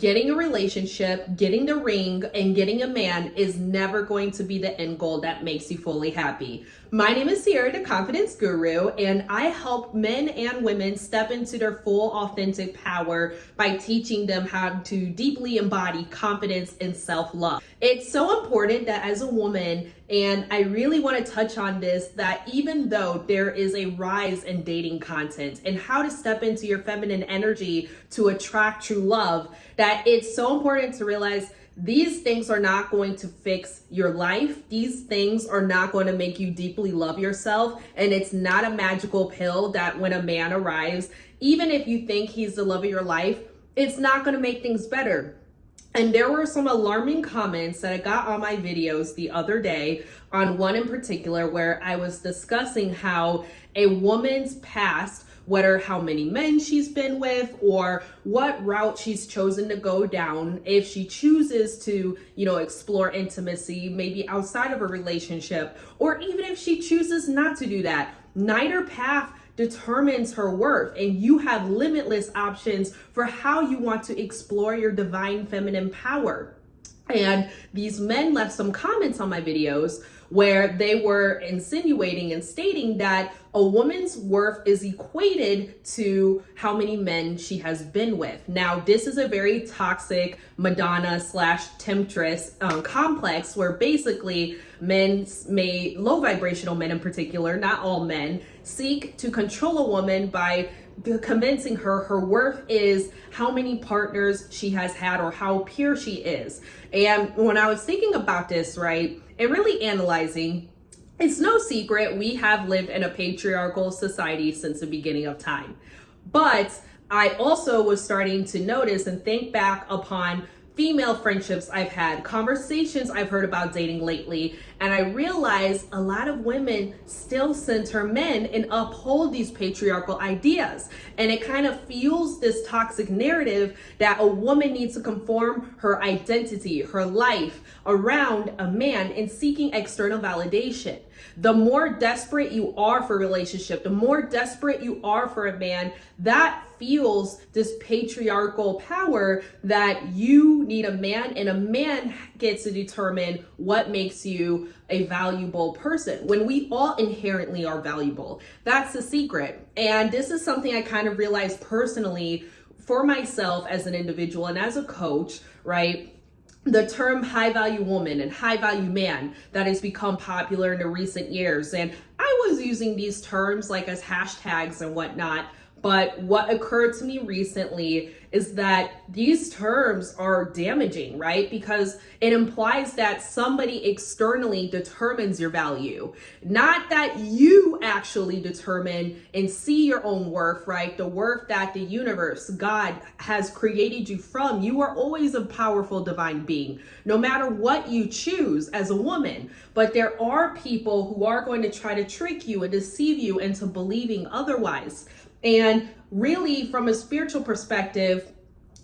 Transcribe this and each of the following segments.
getting a relationship, getting the ring, and getting a man is never going to be the end goal that makes you fully happy. My name is Sierra, the Confidence Guru, and I help men and women step into their full authentic power by teaching them how to deeply embody confidence and self-love. It's so important that as a woman, and I really want to touch on this, that even though there is a rise in dating content and how to step into your feminine energy to attract true love, that it's so important to realize these things are not going to fix your life. These things are not going to make you deeply love yourself. And it's not a magical pill that when a man arrives, even if you think he's the love of your life, it's not going to make things better. And there were some alarming comments that I got on my videos the other day, on one in particular where I was discussing how a woman's past, whether how many men she's been with or what route she's chosen to go down, if she chooses to, explore intimacy, maybe outside of a relationship, or even if she chooses not to do that, neither path determines her worth, and you have limitless options for how you want to explore your divine feminine power. And these men left some comments on my videos where they were insinuating and stating that a woman's worth is equated to how many men she has been with. Now, this is a very toxic Madonna / temptress complex where basically low vibrational men in particular, not all men, seek to control a woman by convincing her worth is how many partners she has had or how pure she is. And when I was thinking about this, right, and really analyzing, it's no secret we have lived in a patriarchal society since the beginning of time. But I also was starting to notice and think back upon female friendships I've had, conversations I've heard about dating lately, and I realized a lot of women still center men and uphold these patriarchal ideas. And it kind of fuels this toxic narrative that a woman needs to conform her identity, her life around a man and seeking external validation. The more desperate you are for a relationship, the more desperate you are for a man, that fuels this patriarchal power that you need a man, and a man gets to determine what makes you a valuable person when we all inherently are valuable. That's the secret. And this is something I kind of realized personally for myself as an individual and as a coach, right? The term high value woman and high value man that has become popular in the recent years. And I was using these terms like as hashtags and whatnot. But what occurred to me recently is that these terms are damaging, right? Because it implies that somebody externally determines your value, not that you actually determine and see your own worth, right? The worth that the universe, God, has created you from. You are always a powerful divine being, no matter what you choose as a woman. But there are people who are going to try to trick you and deceive you into believing otherwise. And really, from a spiritual perspective,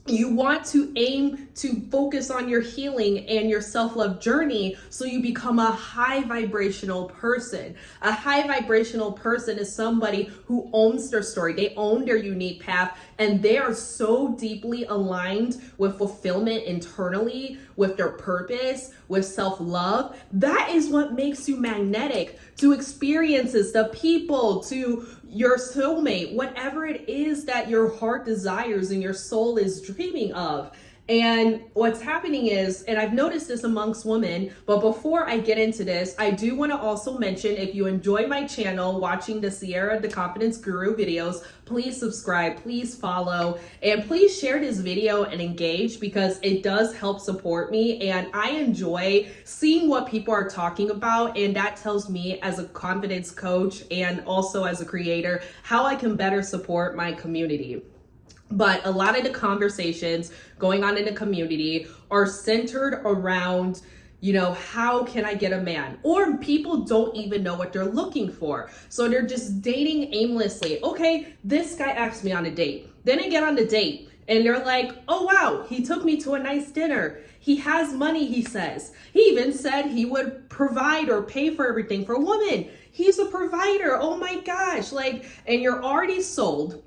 you want to aim to focus on your healing and your self-love journey so you become a high vibrational person. A high vibrational person is somebody who owns their story. They own their unique path, and they are so deeply aligned with fulfillment internally, with their purpose, with self-love. That is what makes you magnetic to experiences, to people, to your soulmate, whatever it is that your heart desires and your soul is dreaming of. And what's happening is, and I've noticed this amongst women, but before I get into this, I do want to also mention, if you enjoy my channel, watching the Sierra, the Confidence Guru videos, please subscribe, please follow, and please share this video and engage, because it does help support me. And I enjoy seeing what people are talking about. And that tells me as a confidence coach and also as a creator, how I can better support my community. But a lot of the conversations going on in the community are centered around, how can I get a man? Or people don't even know what they're looking for. So they're just dating aimlessly. Okay, this guy asked me on a date. Then I get on the date and they're like, oh wow, he took me to a nice dinner. He has money, he says. He even said he would provide or pay for everything for a woman. He's a provider. Oh my gosh. And you're already sold.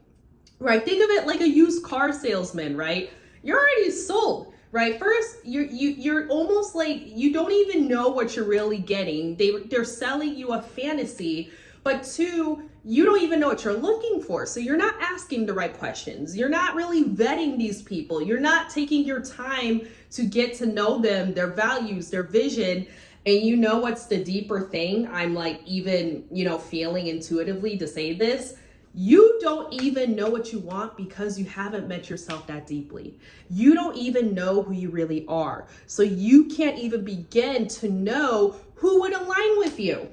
Right? Think of it like a used car salesman, right? you're already sold, right? First, you're almost like you don't even know what you're really getting. They're selling you a fantasy. But two, you don't even know what you're looking for. So you're not asking the right questions. You're not really vetting these people. You're not taking your time to get to know them, their values, their vision. And you know what's the deeper thing? I'm like even, feeling intuitively to say this. You don't even know what you want because you haven't met yourself that deeply. You don't even know who you really are. So you can't even begin to know who would align with you.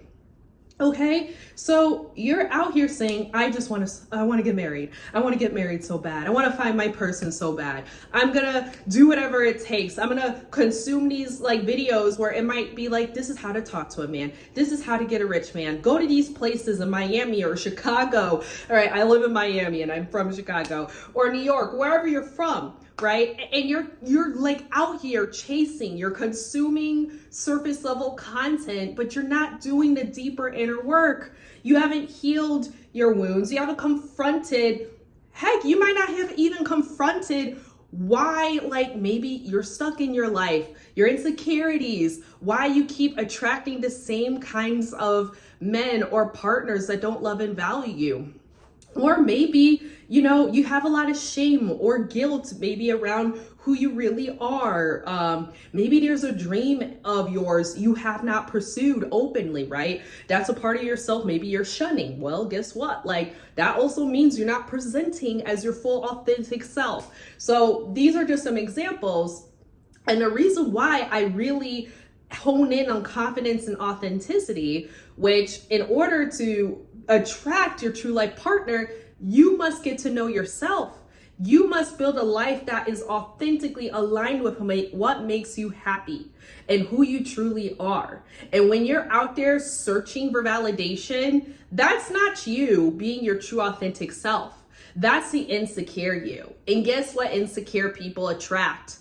Okay, so you're out here saying, I want to get married. I want to get married so bad. I want to find my person so bad. I'm going to do whatever it takes. I'm going to consume these like videos where it might be like, this is how to talk to a man. This is how to get a rich man. Go to these places in Miami or Chicago. All right, I live in Miami and I'm from Chicago, or New York, wherever you're from. Right? And you're like out here chasing, you're consuming surface level content, but you're not doing the deeper inner work. You haven't healed your wounds. You haven't confronted, heck, you might not have even confronted why, like maybe you're stuck in your life, your insecurities, why you keep attracting the same kinds of men or partners that don't love and value you. Or maybe, you have a lot of shame or guilt maybe around who you really are. Maybe there's a dream of yours you have not pursued openly, right? That's a part of yourself maybe you're shunning. Well, guess what? Like that also means you're not presenting as your full authentic self. So these are just some examples. And the reason why I really hone in on confidence and authenticity, which in order to attract your true life partner, you must get to know yourself. You must build a life that is authentically aligned with what makes you happy and who you truly are. And when you're out there searching for validation, that's not you being your true authentic self. That's the insecure you. And guess what insecure people attract?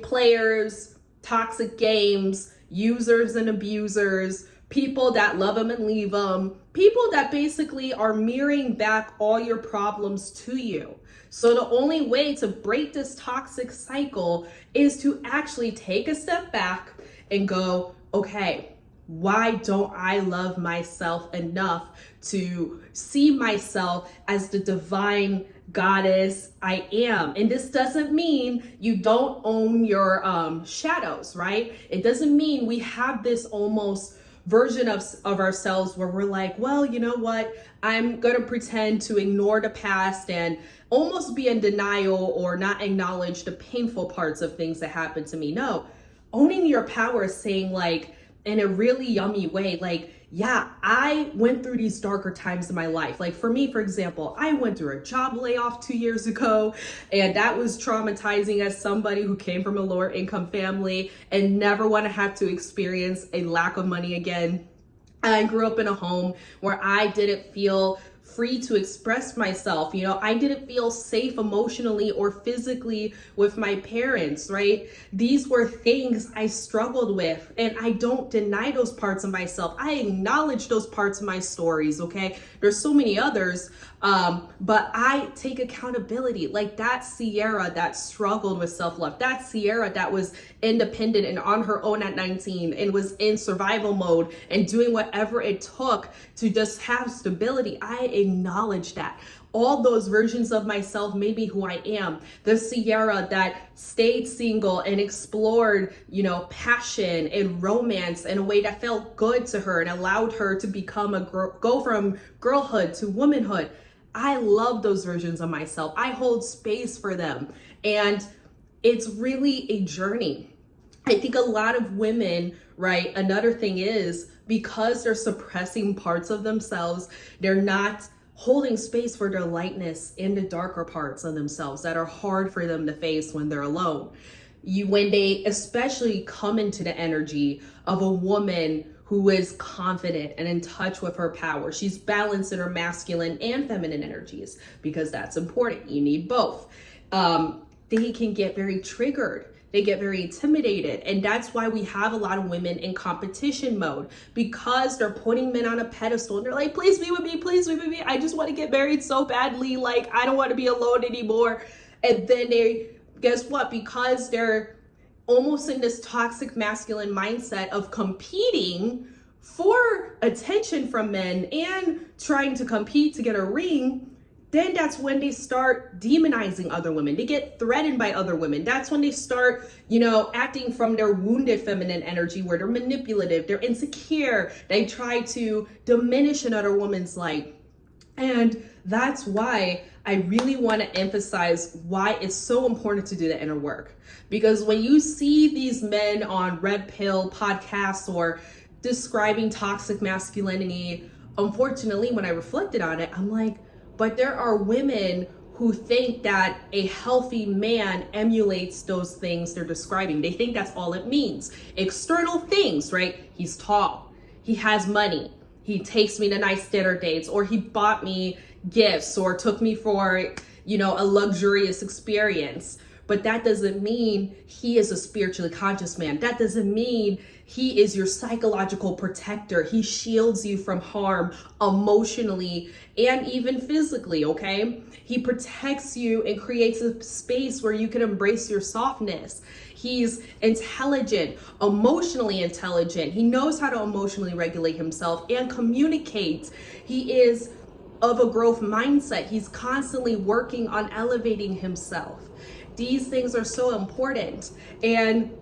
Players, toxic games, users and abusers, people that love them and leave them, people that basically are mirroring back all your problems to you. So the only way to break this toxic cycle is to actually take a step back and go, okay, why don't I love myself enough to see myself as the divine goddess I am? And this doesn't mean you don't own your shadows, right? It doesn't mean we have this almost version of ourselves where we're like, well, you know what? I'm going to pretend to ignore the past and almost be in denial or not acknowledge the painful parts of things that happened to me. No, owning your power is saying like, in a really yummy way, like, yeah, I went through these darker times in my life. Like for me, for example, I went through a job layoff 2 years ago, and that was traumatizing as somebody who came from a lower income family and never want to have to experience a lack of money again. I grew up in a home where I didn't feel free to express myself. I didn't feel safe emotionally or physically with my parents, right? These were things I struggled with, and I don't deny those parts of myself. I acknowledge those parts of my stories, okay? There's so many others, but I take accountability. Like that Sierra that struggled with self-love, that Sierra that was independent and on her own at 19 and was in survival mode and doing whatever it took to just have stability. I acknowledge that. All those versions of myself made me who I am. The Sierra that stayed single and explored, passion and romance in a way that felt good to her and allowed her to become go from girlhood to womanhood. I love those versions of myself. I hold space for them. And it's really a journey. I think a lot of women, right? Another thing is because they're suppressing parts of themselves, they're not holding space for their lightness in the darker parts of themselves that are hard for them to face when they're alone. When they especially come into the energy of a woman who is confident and in touch with her power. She's balanced in her masculine and feminine energies because that's important. You need both. They can get very triggered. They get very intimidated. And that's why we have a lot of women in competition mode because they're putting men on a pedestal and they're like, please be with me, please be with me. I just want to get married so badly. Like, I don't want to be alone anymore. And then they guess what? Because they're almost in this toxic masculine mindset of competing for attention from men and trying to compete to get a ring, then that's when they start demonizing other women. They get threatened by other women. That's when they start, acting from their wounded feminine energy, where they're manipulative, they're insecure, they try to diminish another woman's light. And that's why I really want to emphasize why it's so important to do the inner work. Because when you see these men on red pill podcasts or describing toxic masculinity, unfortunately, when I reflected on it, I'm like, but there are women who think that a healthy man emulates those things they're describing. They think that's all it means. External things, right? He's tall, he has money, he takes me to nice dinner dates, or he bought me gifts or took me for, a luxurious experience. But that doesn't mean he is a spiritually conscious man. That doesn't mean he is your psychological protector. He shields you from harm emotionally and even physically, okay? He protects you and creates a space where you can embrace your softness. He's intelligent, emotionally intelligent. He knows how to emotionally regulate himself and communicate. He is of a growth mindset. He's constantly working on elevating himself. These things are so important. And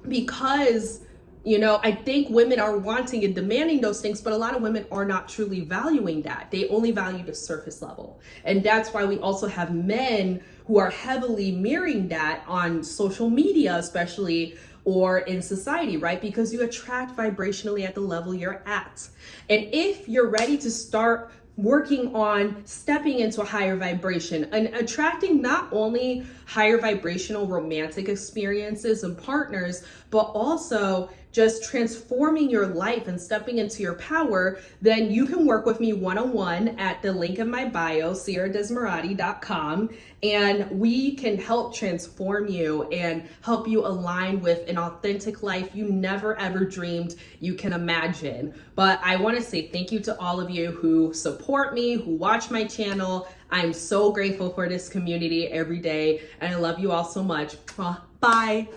because, I think women are wanting and demanding those things, but a lot of women are not truly valuing that. They only value the surface level. And that's why we also have men who are heavily mirroring that on social media, especially, or in society, right? Because you attract vibrationally at the level you're at. And if you're ready to start working on stepping into a higher vibration and attracting not only higher vibrational romantic experiences and partners, but also just transforming your life and stepping into your power, then you can work with me one-on-one at the link in my bio, sierradesmerati.com, and we can help transform you and help you align with an authentic life you never ever dreamed you can imagine. But I want to say thank you to all of you who support me, who watch my channel. I'm so grateful for this community every day, and I love you all so much. Bye.